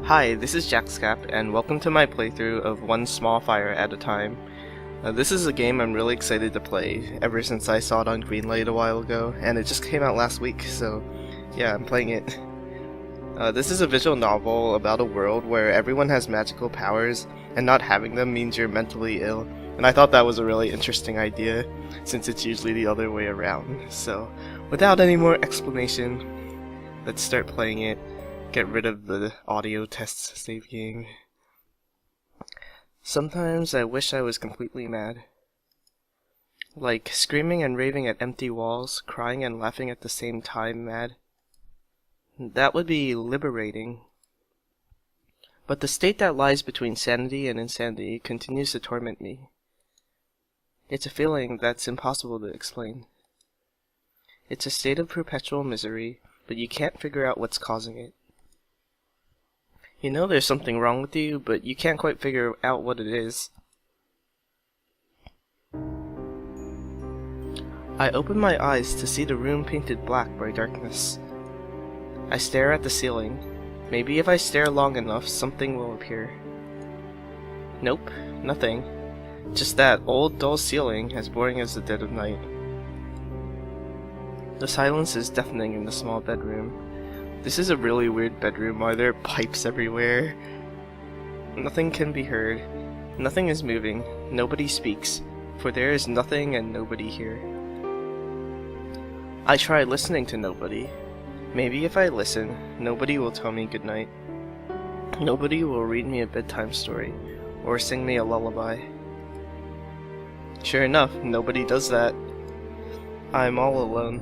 Hi, this is Jackscap, and welcome to my playthrough of One Small Fire at a Time. This is a game I'm really excited to play, ever since I saw it on Greenlight a while ago, and it just came out last week, so yeah, I'm playing it. This is a visual novel about a world where everyone has magical powers, and not having them means you're mentally ill, and I thought that was a really interesting idea, since it's usually the other way around. So, without any more explanation, let's start playing it. Get rid of the audio test saving. Sometimes I wish I was completely mad. Like screaming and raving at empty walls, crying and laughing at the same time mad. That would be liberating. But the state that lies between sanity and insanity continues to torment me. It's a feeling that's impossible to explain. It's a state of perpetual misery, but you can't figure out what's causing it. You know there's something wrong with you, but you can't quite figure out what it is. I open my eyes to see the room painted black by darkness. I stare at the ceiling. Maybe if I stare long enough, something will appear. Nope, nothing. Just that old dull ceiling, as boring as the dead of night. The silence is deafening in the small bedroom. This is a really weird bedroom. Are there pipes everywhere? Nothing can be heard. Nothing is moving. Nobody speaks. For there is nothing and nobody here. I try listening to nobody. Maybe if I listen, nobody will tell me goodnight. Nobody will read me a bedtime story, or sing me a lullaby. Sure enough, nobody does that. I'm all alone.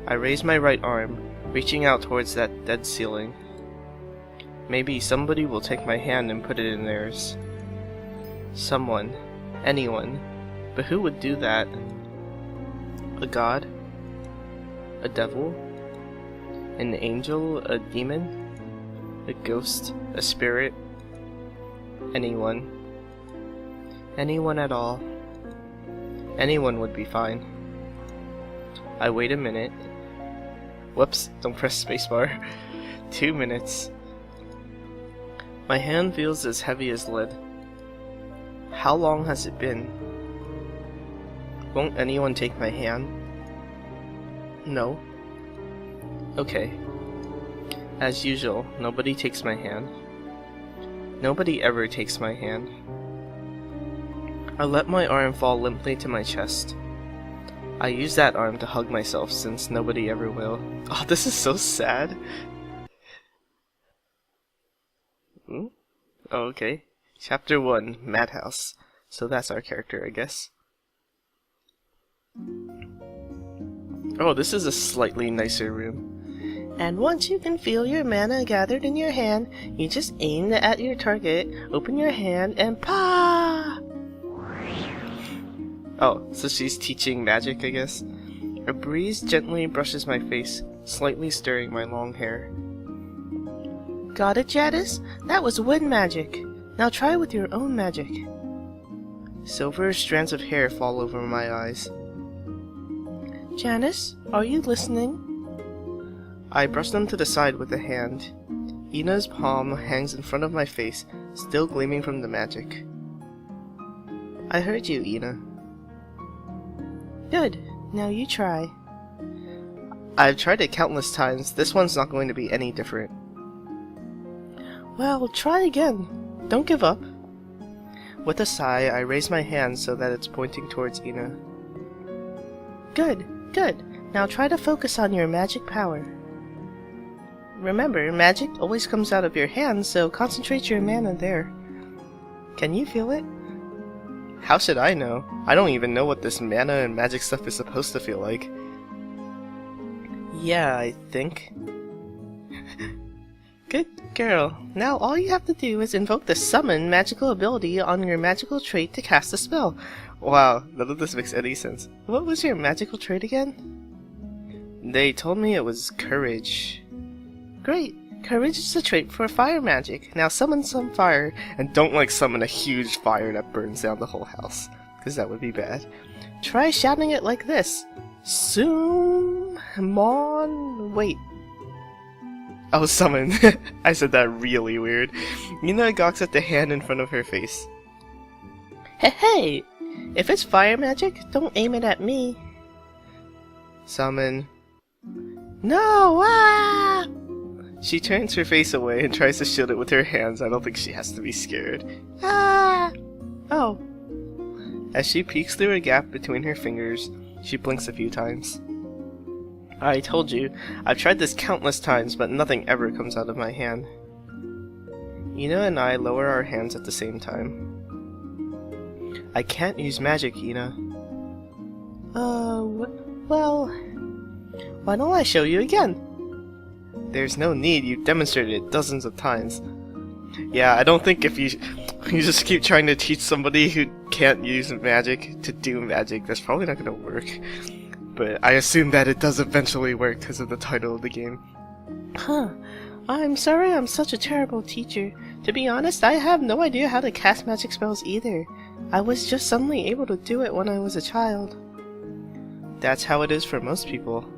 I raise my right arm, reaching out towards that dead ceiling. Maybe somebody will take my hand and put it in theirs. Someone. Anyone. But who would do that? A god? A devil? An angel? A demon? A ghost? A spirit? Anyone. Anyone at all. Anyone would be fine. I wait a minute. Whoops, don't press spacebar. 2 minutes. My hand feels as heavy as lead. How long has it been? Won't anyone take my hand? No. Okay. As usual, nobody takes my hand. Nobody ever takes my hand. I let my arm fall limply to my chest. I use that arm to hug myself since nobody ever will. Oh, this is so sad. Oh, okay. Chapter 1, Madhouse. So that's our character, I guess. Oh, this is a slightly nicer room. And once you can feel your mana gathered in your hand, you just aim at your target, open your hand, and pa! Oh, so she's teaching magic, I guess? A breeze gently brushes my face, slightly stirring my long hair. Got it, Janis? That was wind magic. Now try with your own magic. Silver strands of hair fall over my eyes. Janis, are you listening? I brush them to the side with a hand. Ina's palm hangs in front of my face, still gleaming from the magic. I heard you, Ina. Good. Now you try. I've tried it countless times. This one's not going to be any different. Well, try again. Don't give up. With a sigh, I raise my hand so that it's pointing towards Ina. Good. Good. Now try to focus on your magic power. Remember, magic always comes out of your hands, so concentrate your mana there. Can you feel it? How should I know? I don't even know what this mana and magic stuff is supposed to feel like. Yeah, I think. Good girl. Now all you have to do is invoke the summon magical ability on your magical trait to cast a spell. Wow, none of this makes any sense. What was your magical trait again? They told me it was courage. Great. Courage is a trait for fire magic. Now summon some fire, and don't summon a huge fire that burns down the whole house, because that would be bad. Try shouting it like this. Soon, mon, wait. Oh, summon. I said that really weird. Ina gawks at the hand in front of her face. Hey! If it's fire magic, don't aim it at me. Summon. No! Ah! She turns her face away and tries to shield it with her hands. I don't think she has to be scared. Ah! Oh. As she peeks through a gap between her fingers, she blinks a few times. I told you, I've tried this countless times, but nothing ever comes out of my hand. Ina and I lower our hands at the same time. I can't use magic, Ina. Well... Why don't I show you again? There's no need, you've demonstrated it dozens of times. Yeah, I don't think if you just keep trying to teach somebody who can't use magic to do magic, that's probably not gonna work. But I assume that it does eventually work because of the title of the game. Huh. I'm sorry I'm such a terrible teacher. To be honest, I have no idea how to cast magic spells either. I was just suddenly able to do it when I was a child. That's how it is for most people.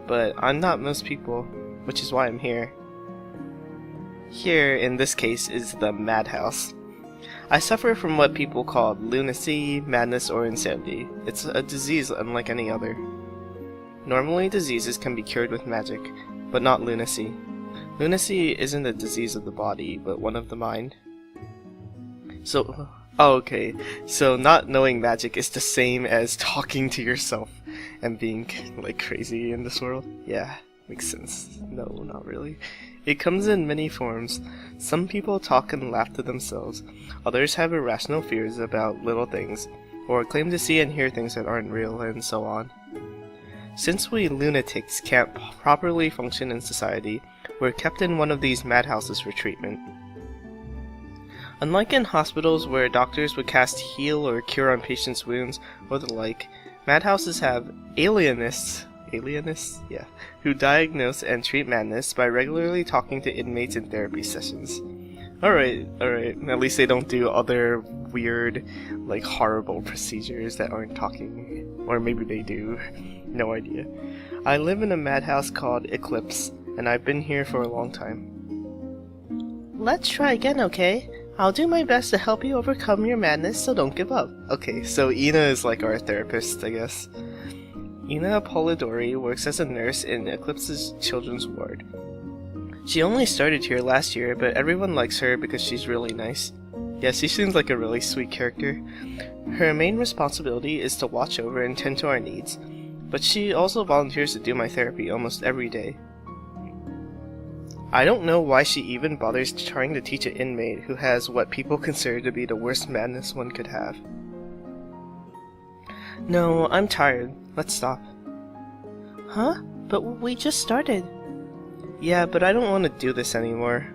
But I'm not most people, which is why I'm here. Here, in this case, is the Madhouse. I suffer from what people call lunacy, madness, or insanity. It's a disease unlike any other. Normally, diseases can be cured with magic, but not lunacy. Lunacy isn't a disease of the body, but one of the mind. So, okay, so not knowing magic is the same as talking to yourself and being, like, crazy in this world? Yeah, makes sense. No, not really. It comes in many forms. Some people talk and laugh to themselves. Others have irrational fears about little things, or claim to see and hear things that aren't real, and so on. Since we lunatics can't properly function in society, we're kept in one of these madhouses for treatment. Unlike in hospitals where doctors would cast heal or cure on patients' wounds or the like, madhouses have alienists, yeah, who diagnose and treat madness by regularly talking to inmates in therapy sessions. Alright, at least they don't do other weird, like, horrible procedures that aren't talking. Or maybe they do. No idea. I live in a madhouse called Eclipse, and I've been here for a long time. Let's try again, okay? I'll do my best to help you overcome your madness, so don't give up. Okay, so Ina is like our therapist, I guess. Ina Polidori works as a nurse in Eclipse's children's ward. She only started here last year, but everyone likes her because she's really nice. Yeah, she seems like a really sweet character. Her main responsibility is to watch over and tend to our needs, but she also volunteers to do my therapy almost every day. I don't know why she even bothers trying to teach an inmate who has what people consider to be the worst madness one could have. No, I'm tired. Let's stop. Huh? But we just started. Yeah, but I don't want to do this anymore.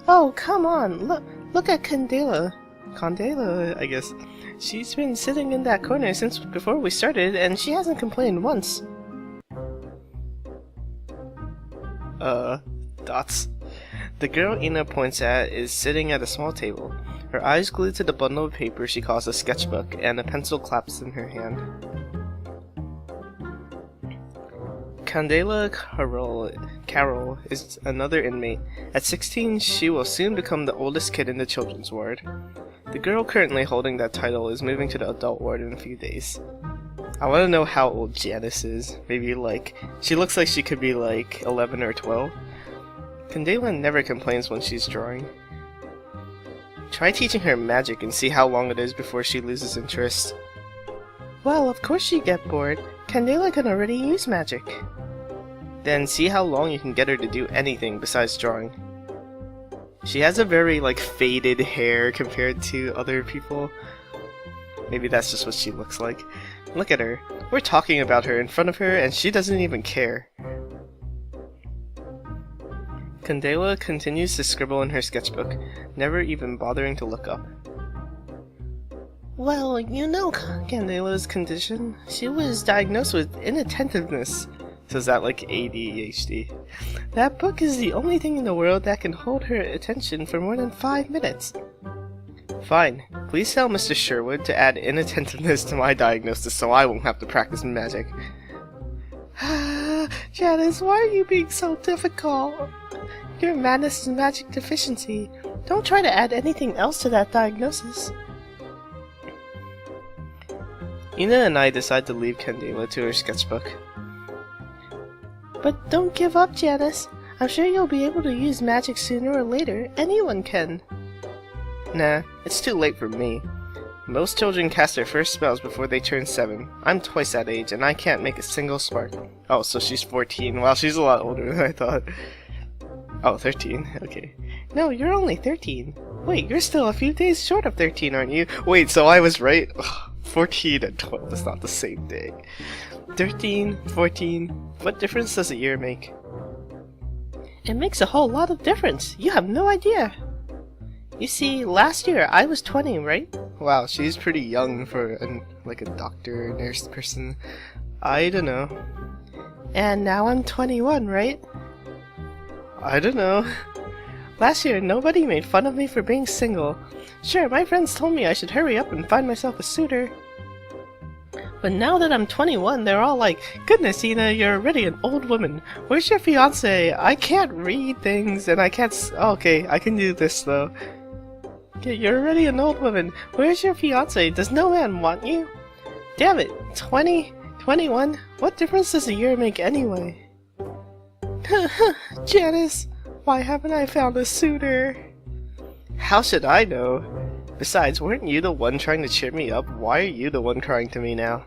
Oh, come on. Look at Candela. Candela, I guess. She's been sitting in that corner since before we started, and she hasn't complained once. Dots. The girl Ina points at is sitting at a small table, her eyes glued to the bundle of paper she calls a sketchbook, and a pencil claps in her hand. Candela Carol is another inmate. At 16, she will soon become the oldest kid in the children's ward. The girl currently holding that title is moving to the adult ward in a few days. I want to know how old Janis is. Maybe she looks like she could be 11 or 12. Candela never complains when she's drawing. Try teaching her magic and see how long it is before she loses interest. Well, of course she'd get bored. Candela can already use magic. Then see how long you can get her to do anything besides drawing. She has a very, faded hair compared to other people. Maybe that's just what she looks like. Look at her. We're talking about her in front of her, and she doesn't even care. Candela continues to scribble in her sketchbook, never even bothering to look up. Well, you know Candela's condition. She was diagnosed with inattentiveness. So is that like ADHD? That book is the only thing in the world that can hold her attention for more than 5 minutes. Fine. Please tell Mr. Sherwood to add inattentiveness to my diagnosis so I won't have to practice magic. Janis, why are you being so difficult? Your madness is magic deficiency. Don't try to add anything else to that diagnosis. Ina and I decide to leave Candela to her sketchbook. But don't give up, Janis. I'm sure you'll be able to use magic sooner or later. Anyone can. Nah, it's too late for me. Most children cast their first spells before they turn 7. I'm twice that age, and I can't make a single spark. Oh, so she's 14. Wow, she's a lot older than I thought. Oh, 13. Okay. No, you're only 13. Wait, you're still a few days short of 13, aren't you? Wait, so I was right? Ugh, 14 and 12 is not the same thing. 13, 14. What difference does a year make? It makes a whole lot of difference. You have no idea. You see, last year I was 20, right? Wow, she's pretty young for like a doctor, nurse person. I don't know. And now I'm 21, right? I don't know. Last year, nobody made fun of me for being single. Sure, my friends told me I should hurry up and find myself a suitor. But now that I'm 21, they're all like, "Goodness, Ina, you're already an old woman. Where's your fiancé? I can't read things, and I can't okay, I can do this, though. Okay, you're already an old woman. Where's your fiancé? Does no man want you? Damn it, 20, 21, what difference does a year make anyway?" Janis, why haven't I found a suitor? How should I know? Besides, weren't you the one trying to cheer me up? Why are you the one crying to me now?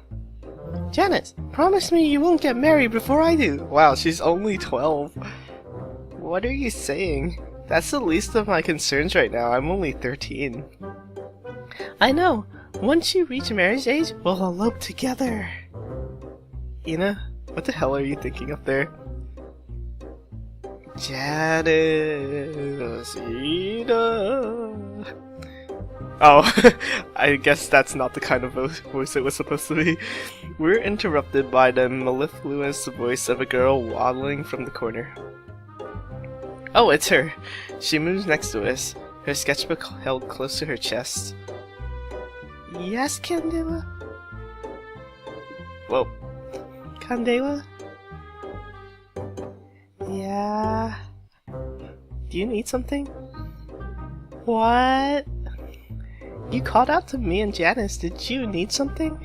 Janis, promise me you won't get married before I do. Wow, she's only 12. What are you saying? That's the least of my concerns right now. I'm only 13. I know. Once you reach marriage age, we'll elope together. Ina, what the hell are you thinking up there? Janis, Ina. Oh, I guess that's not the kind of voice it was supposed to be. We're interrupted by the mellifluous voice of a girl waddling from the corner. Oh, it's her. She moves next to us, her sketchbook held close to her chest. Yes, Candela? Whoa. Candela? Yeah? Do you need something? What? You called out to me and Janis. Did you need something?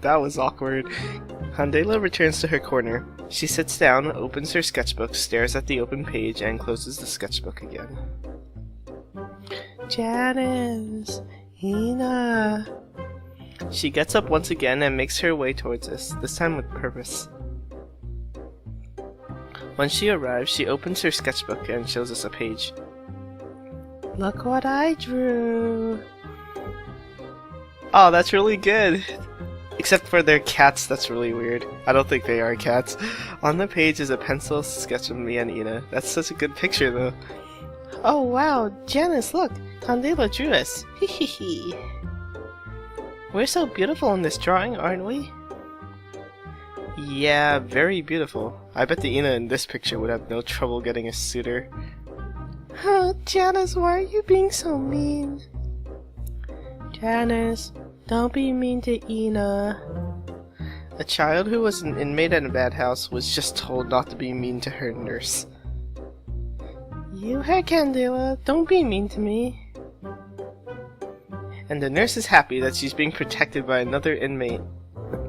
That was awkward. Candela returns to her corner. She sits down, opens her sketchbook, stares at the open page, and closes the sketchbook again. Janis, Ina. She gets up once again and makes her way towards us, this time with purpose. When she arrives, she opens her sketchbook and shows us a page. Look what I drew. Oh, that's really good. Except for their cats, that's really weird. I don't think they are cats. On the page is a pencil sketch of me and Ina. That's such a good picture, though. Oh wow, Janis, look! Candela drew us. Hehehe. We're so beautiful in this drawing, aren't we? Yeah, very beautiful. I bet the Ina in this picture would have no trouble getting a suitor. Oh, Janis, why are you being so mean? Janis, don't be mean to Ina. A child who was an inmate at a madhouse was just told not to be mean to her nurse. You heard Candela, don't be mean to me. And the nurse is happy that she's being protected by another inmate.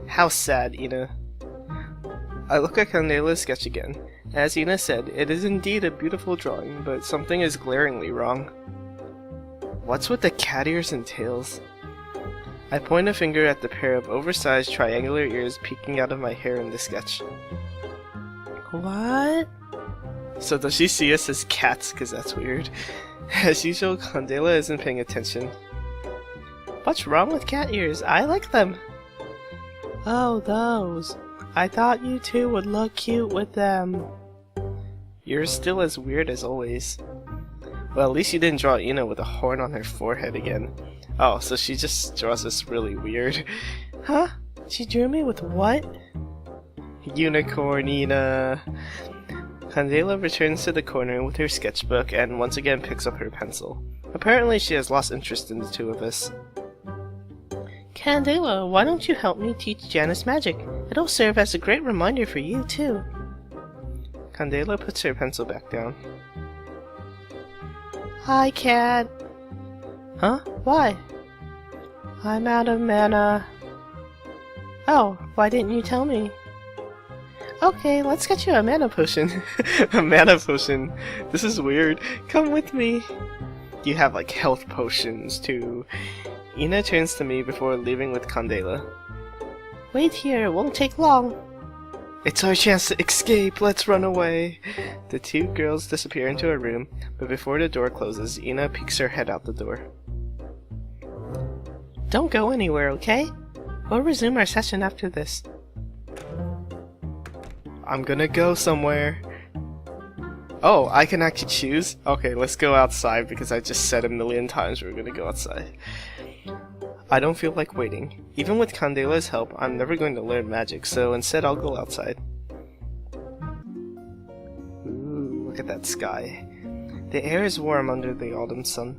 How sad, Ina. I look at Candela's sketch again. As Ina said, it is indeed a beautiful drawing, but something is glaringly wrong. What's with the cat ears and tails? I point a finger at the pair of oversized triangular ears peeking out of my hair in the sketch. What? So does she see us as cats? Cause that's weird. As usual, Candela isn't paying attention. What's wrong with cat ears? I like them. Oh, those. I thought you two would look cute with them. You're still as weird as always. Well, at least you didn't draw Ina with a horn on her forehead again. Oh, so she just draws us really weird. Huh? She drew me with what? Unicorn, Ina. Candela returns to the corner with her sketchbook and once again picks up her pencil. Apparently she has lost interest in the two of us. Candela, why don't you help me teach Janis magic? It'll serve as a great reminder for you, too. Candela puts her pencil back down. Hi, Cat. Huh? Why? I'm out of mana. Oh, why didn't you tell me? Okay, let's get you a mana potion. A mana potion? This is weird. Come with me. You have like health potions too. Ina turns to me before leaving with Candela. Wait here, it won't take long. It's our chance to escape, let's run away. The two girls disappear into a room, but before the door closes, Ina peeks her head out the door. Don't go anywhere, okay? We'll resume our session after this. I'm gonna go somewhere. Oh, I can actually choose? Okay, let's go outside because I just said a million times we're gonna go outside. I don't feel like waiting. Even with Candela's help, I'm never going to learn magic, so instead I'll go outside. Ooh, look at that sky. The air is warm under the autumn sun.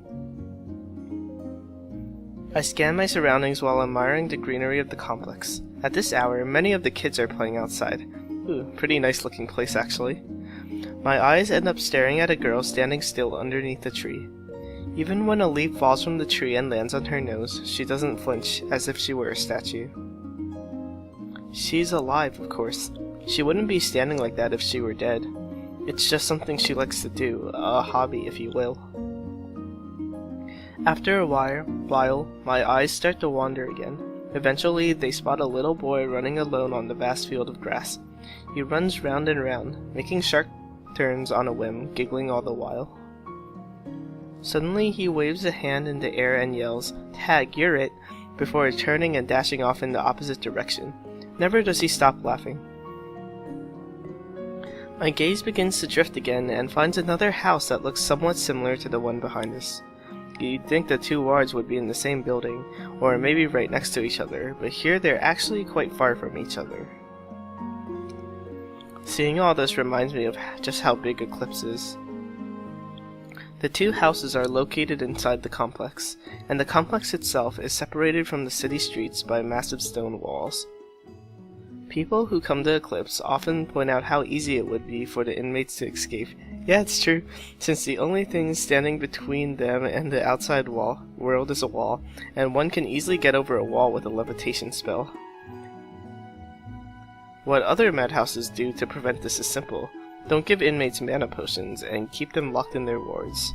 I scan my surroundings while admiring the greenery of the complex. At this hour, many of the kids are playing outside. Ooh, pretty nice looking place actually. My eyes end up staring at a girl standing still underneath a tree. Even when a leaf falls from the tree and lands on her nose, she doesn't flinch, as if she were a statue. She's alive, of course. She wouldn't be standing like that if she were dead. It's just something she likes to do, a hobby if you will. After a while, my eyes start to wander again. Eventually, they spot a little boy running alone on the vast field of grass. He runs round and round, making sharp turns on a whim, giggling all the while. Suddenly, he waves a hand in the air and yells, "Tag, you're it," before turning and dashing off in the opposite direction. Never does he stop laughing. My gaze begins to drift again and finds another house that looks somewhat similar to the one behind us. You'd think the two wards would be in the same building, or maybe right next to each other, but here they're actually quite far from each other. Seeing all this reminds me of just how big Eclipse is. The two houses are located inside the complex, and the complex itself is separated from the city streets by massive stone walls. People who come to Eclipse often point out how easy it would be for the inmates to escape. Yeah, it's true, since the only thing standing between them and the outside world is a wall, and one can easily get over a wall with a levitation spell. What other madhouses do to prevent this is simple. Don't give inmates mana potions, and keep them locked in their wards.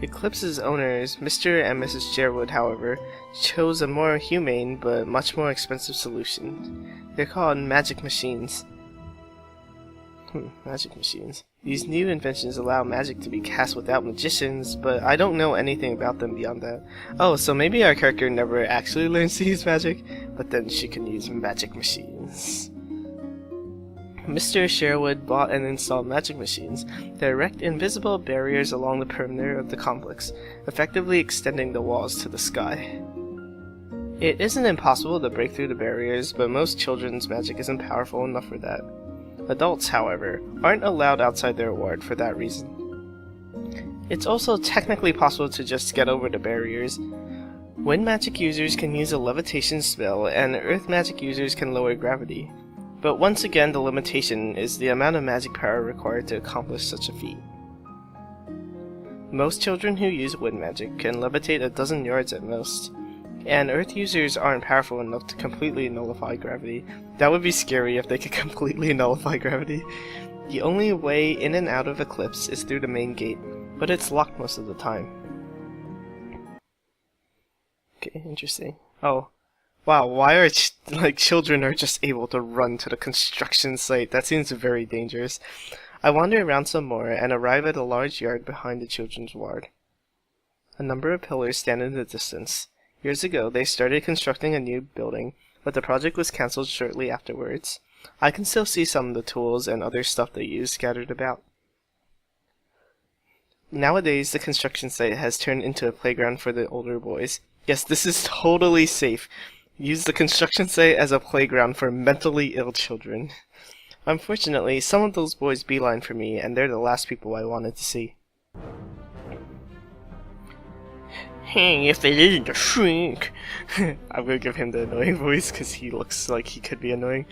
Eclipse's owners, Mr. and Mrs. Sherwood, however, chose a more humane but much more expensive solution. They're called magic machines. Magic machines. These new inventions allow magic to be cast without magicians, but I don't know anything about them beyond that. Oh, so maybe our character never actually learns to use magic, but then she can use magic machines. Mr. Sherwood bought and installed magic machines that erect invisible barriers along the perimeter of the complex, effectively extending the walls to the sky. It isn't impossible to break through the barriers, but most children's magic isn't powerful enough for that. Adults, however, aren't allowed outside their ward for that reason. It's also technically possible to just get over the barriers. Wind magic users can use a levitation spell, and earth magic users can lower gravity. But once again, the limitation is the amount of magic power required to accomplish such a feat. Most children who use wind magic can levitate a dozen yards at most, and earth users aren't powerful enough to completely nullify gravity. That would be scary if they could completely nullify gravity. The only way in and out of Eclipse is through the main gate, but it's locked most of the time. Okay, interesting. Oh. Wow, why are children are just able to run to the construction site? That seems very dangerous. I wander around some more and arrive at a large yard behind the children's ward. A number of pillars stand in the distance. Years ago, they started constructing a new building, but the project was cancelled shortly afterwards. I can still see some of the tools and other stuff they use scattered about. Nowadays, the construction site has turned into a playground for the older boys. Yes, this is totally safe. Use the construction site as a playground for mentally ill children. Unfortunately, some of those boys beeline for me, and they're the last people I wanted to see. Hey, if it isn't a shrink. I'm gonna give him the annoying voice because he looks like he could be annoying.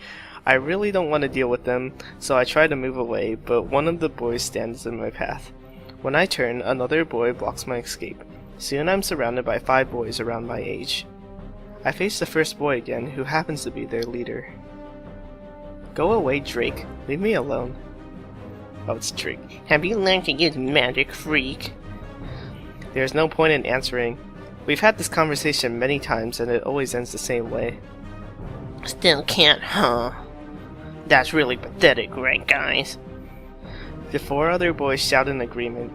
I really don't want to deal with them, so I try to move away, but one of the boys stands in my path. When I turn, another boy blocks my escape. Soon I'm surrounded by 5 boys around my age. I face the first boy again, who happens to be their leader. Go away, Drake. Leave me alone. Oh, it's Drake. Have you learned to use magic, freak? There's no point in answering. We've had this conversation many times and it always ends the same way. Still can't, huh? That's really pathetic, right, guys? The 4 other boys shout in agreement.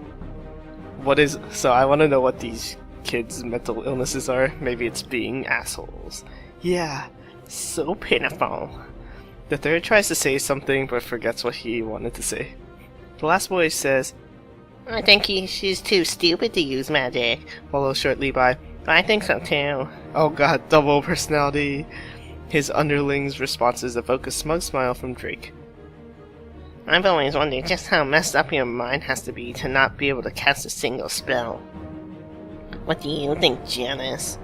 So I want to know what these kids' mental illnesses are. Maybe it's being assholes. Yeah, so pitiful. The third tries to say something but forgets what he wanted to say. The last boy says, I think she's too stupid to use magic, followed shortly by, I think so too. Oh god, double personality. His underlings' responses evoke a smug smile from Drake. I've always wondered just how messed up your mind has to be to not be able to cast a single spell. What do you think, Janis?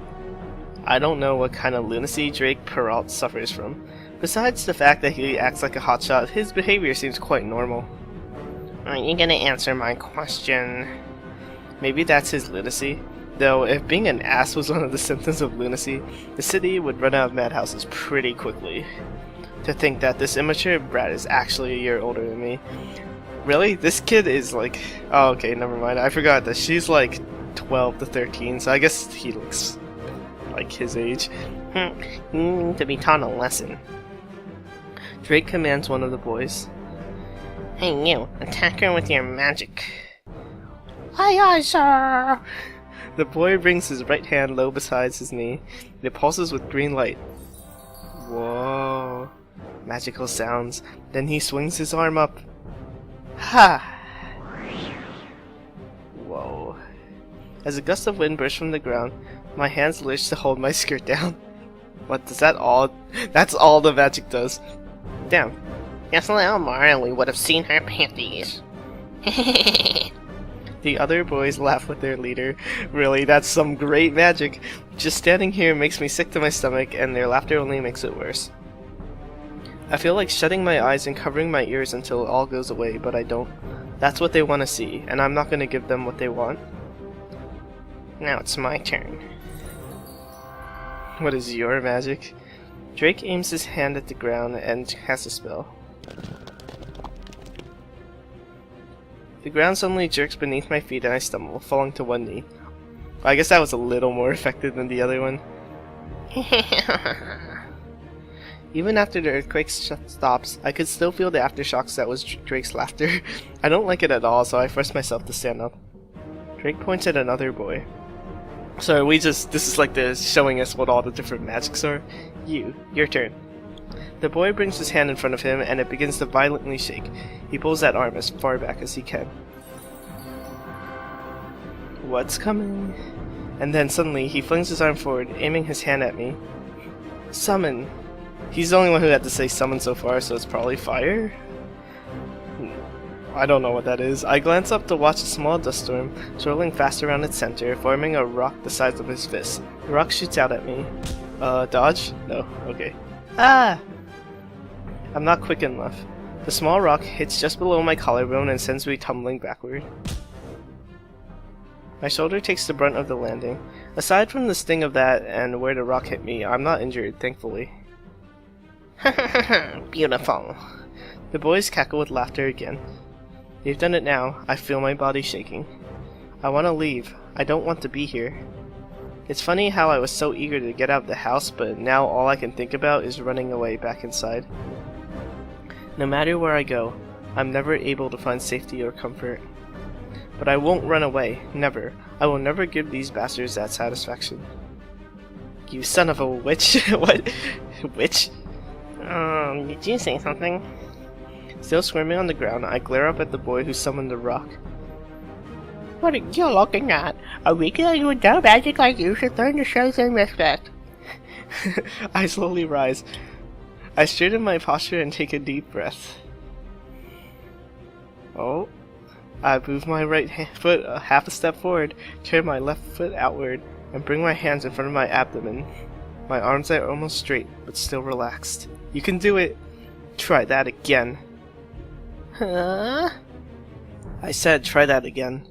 I don't know what kind of lunacy Drake Peralt suffers from. Besides the fact that he acts like a hotshot, his behavior seems quite normal. Are you gonna answer my question? Maybe that's his lunacy. Though, if being an ass was one of the symptoms of lunacy, the city would run out of madhouses pretty quickly. To think that this immature brat is actually a year older than me. Really? This kid is like... Oh, okay, never mind. I forgot that she's like 12 to 13, so I guess he looks like his age. You need to be taught a lesson. Drake commands one of the boys. Hey you, attack her with your magic. Aye aye, sir! The boy brings his right hand low beside his knee. It pulses with green light. Whoa. Magical sounds. Then he swings his arm up. Ha! Whoa. As a gust of wind bursts from the ground, my hands lurch to hold my skirt down. What, does that all? That's all the magic does. Damn. Just a little more and we would have seen her panties. The other boys laugh with their leader. Really, that's some great magic. Just standing here makes me sick to my stomach, and their laughter only makes it worse. I feel like shutting my eyes and covering my ears until it all goes away, but I don't. That's what they want to see, and I'm not going to give them what they want. Now it's my turn. What is your magic? Drake aims his hand at the ground and casts a spell. The ground suddenly jerks beneath my feet and I stumble, falling to one knee. I guess that was a little more effective than the other one. Even after the earthquake stops, I could still feel the aftershocks that was Drake's laughter. I don't like it at all, so I force myself to stand up. Drake points at another boy. So this is like showing us what all the different magics are. Your turn. The boy brings his hand in front of him and it begins to violently shake. He pulls that arm as far back as he can. What's coming? And then suddenly he flings his arm forward, aiming his hand at me. Summon. He's the only one who had to say summon so far, so it's probably fire? I don't know what that is. I glance up to watch a small dust storm swirling fast around its center, forming a rock the size of his fist. The rock shoots out at me. Dodge? No, okay. Ah! I'm not quick enough. The small rock hits just below my collarbone and sends me tumbling backward. My shoulder takes the brunt of the landing. Aside from the sting of that and where the rock hit me, I'm not injured, thankfully. Beautiful. The boys cackle with laughter again. You've done it now. I feel my body shaking. I want to leave. I don't want to be here. It's funny how I was so eager to get out of the house, but now all I can think about is running away back inside. No matter where I go, I'm never able to find safety or comfort. But I won't run away. Never. I will never give these bastards that satisfaction. You son of a witch. What? Witch? Did you say something? Still squirming on the ground, I glare up at the boy who summoned the rock. What are you looking at? A weakling with no magic like you should learn to show some respect. I slowly rise. I straighten my posture and take a deep breath. Oh. I move my foot a half a step forward, turn my left foot outward, and bring my hands in front of my abdomen. My arms are almost straight, but still relaxed. You can do it! Try that again. Huh? I said try that again.